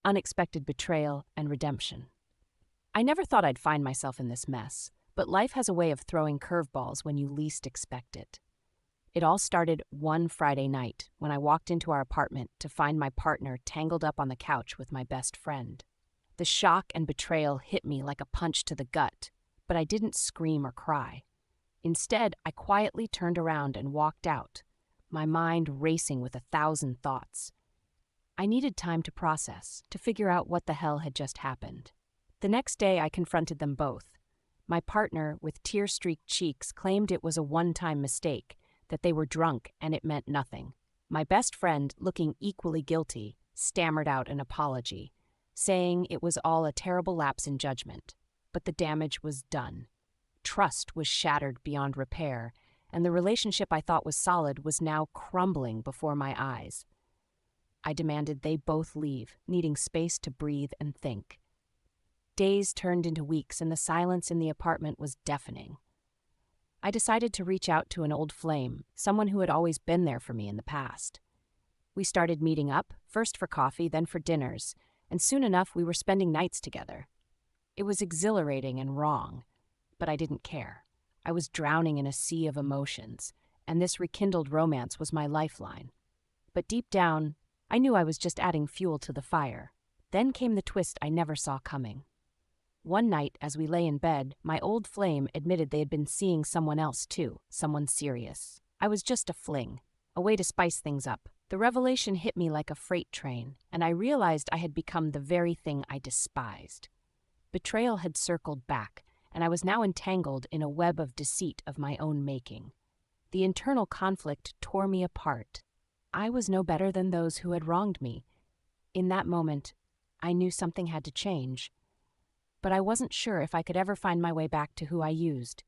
unexpected betrayal, and redemption. I never thought I'd find myself in this mess, but life has a way of throwing curveballs when you least expect it. It all started one Friday night when I walked into our apartment to find my partner tangled up on the couch with my best friend. The shock and betrayal hit me like a punch to the gut, but I didn't scream or cry. Instead, I quietly turned around and walked out, my mind racing with 1,000 thoughts. I needed time to process, to figure out what the hell had just happened. The next day, I confronted them both. My partner, with tear-streaked cheeks, claimed it was a one-time mistake, that they were drunk and it meant nothing. My best friend, looking equally guilty, stammered out an apology, saying it was all a terrible lapse in judgment. But the damage was done. Trust was shattered beyond repair, and the relationship I thought was solid was now crumbling before my eyes. I demanded they both leave, needing space to breathe and think. Days turned into weeks, and the silence in the apartment was deafening. I decided to reach out to an old flame, someone who had always been there for me in the past. We started meeting up, first for coffee, then for dinners, and soon enough we were spending nights together. It was exhilarating and wrong, but I didn't care. I was drowning in a sea of emotions, and this rekindled romance was my lifeline. But deep down, I knew I was just adding fuel to the fire. Then came the twist I never saw coming. One night, as we lay in bed, my old flame admitted they had been seeing someone else too, someone serious. I was just a fling, a way to spice things up. The revelation hit me like a freight train, and I realized I had become the very thing I despised. Betrayal had circled back, and I was now entangled in a web of deceit of my own making. The internal conflict tore me apart. I was no better than those who had wronged me. In that moment, I knew something had to change. But I wasn't sure if I could ever find my way back to who I used.